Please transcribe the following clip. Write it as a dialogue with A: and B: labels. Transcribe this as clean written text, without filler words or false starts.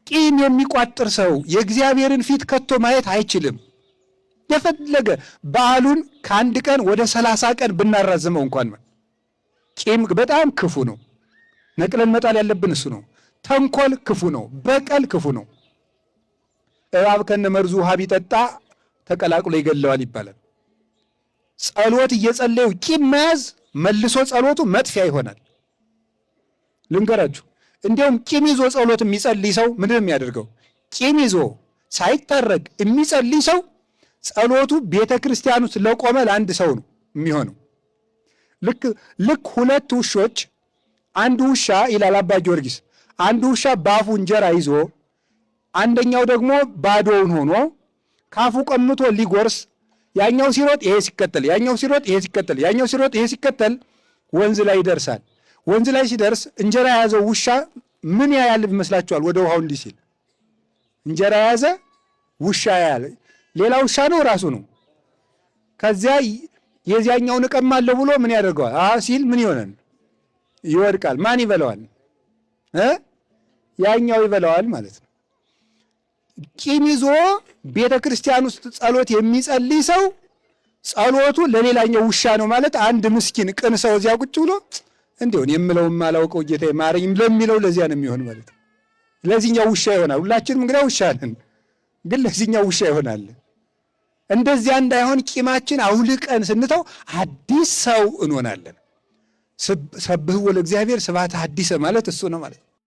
A: ቂም የሚቋጥር ሰው የእግዚአብሔርን ፊት ከቶ ማየት አይችልም። የፈለገ በዓሉን ከአንድ ቀን ወደ 30 ቀን ብናራዝመው እንኳን ቂም በጣም ክፉ ነው። ነቅለን መጣል ያለብን እሱ ነው። ተንኮል ክፉ ነው። በቀል ክፉ ነው። እባብ ከነመርዙ ውሃ ቢጠጣ ተቀላቅሎ ይገለዋል ይባላል። ጸሎት እየጸለዩ ቂም መያዝ መልሶ ጸሎቱ መጥፊያ ይሆናል። ልንገራችሁ፣ እንዲያውም ቂም ይዞ ጸሎት የሚጸልይ ሰው ምንድን የሚያደርገው? ቂም ይዞ ሳይታረቅ የሚጸልይ ሰው ጸሎቱ ቤተ ክርስቲያን ውስጥ ለቆመ ለአንድ ሰው ነው የሚሆነው። ልክ ሁለት ውሾች፣ አንዱ ውሻ ይላል አባ ጊዮርጊስ፣ አንዱ ውሻ በአፉ እንጀራ ይዞ አንደኛው ደግሞ ባዶውን ሆኖ ካፉ ቀምቶ ሊጎርስ ያኛው ሲሮጥ ይሄ ሲከተል፣ ያኛው ሲሮጥ ይሄ ሲከተል፣ ያኛው ሲሮጥ ይሄ ሲከተል ወንዝ ላይ ይደርሳል። ወንዝ ላይ ሲደርስ እንጀራ የያዘው ውሻ ምን ያያል ይመስላችኋል? ወደ ውሃው እንዲህ ሲል እንጀራ የያዘ ውሻ ያያል። ሌላ ውሻ ነው ራሱ ነው። ከዚያ የዚያኛውን እቀማለሁ ብሎ ምን ያደርገዋል? ሲል ምን ይሆናል? ይወድቃል። ማን ይበላዋል? ያኛው ይበላዋል ማለት ነው። ቂም ይዞ ቤተ ክርስቲያን ውስጥ ጸሎት የሚጸልይ ሰው ጸሎቱ ለሌላኛው ውሻ ነው ማለት። አንድ ምስኪን ቅን ሰው እዚያ ቁጭ ብሎ እንዲሁን የምለውም ማላውቀው ጌታ ማረኝ ለሚለው ለዚያ ነው የሚሆን ማለት። ለዚህኛው ውሻ ይሆናል። ሁላችንም እንግዲህ ውሻ ነን፣ ግን ለዚህኛው ውሻ ይሆናል። እንደዚያ እንዳይሆን ቂማችን አውልቀን ስንተው አዲስ ሰው እንሆናለን። ሰብህዎ ለእግዚአብሔር ስብሐተ ሐዲሰ ማለት እሱ ነው ማለት።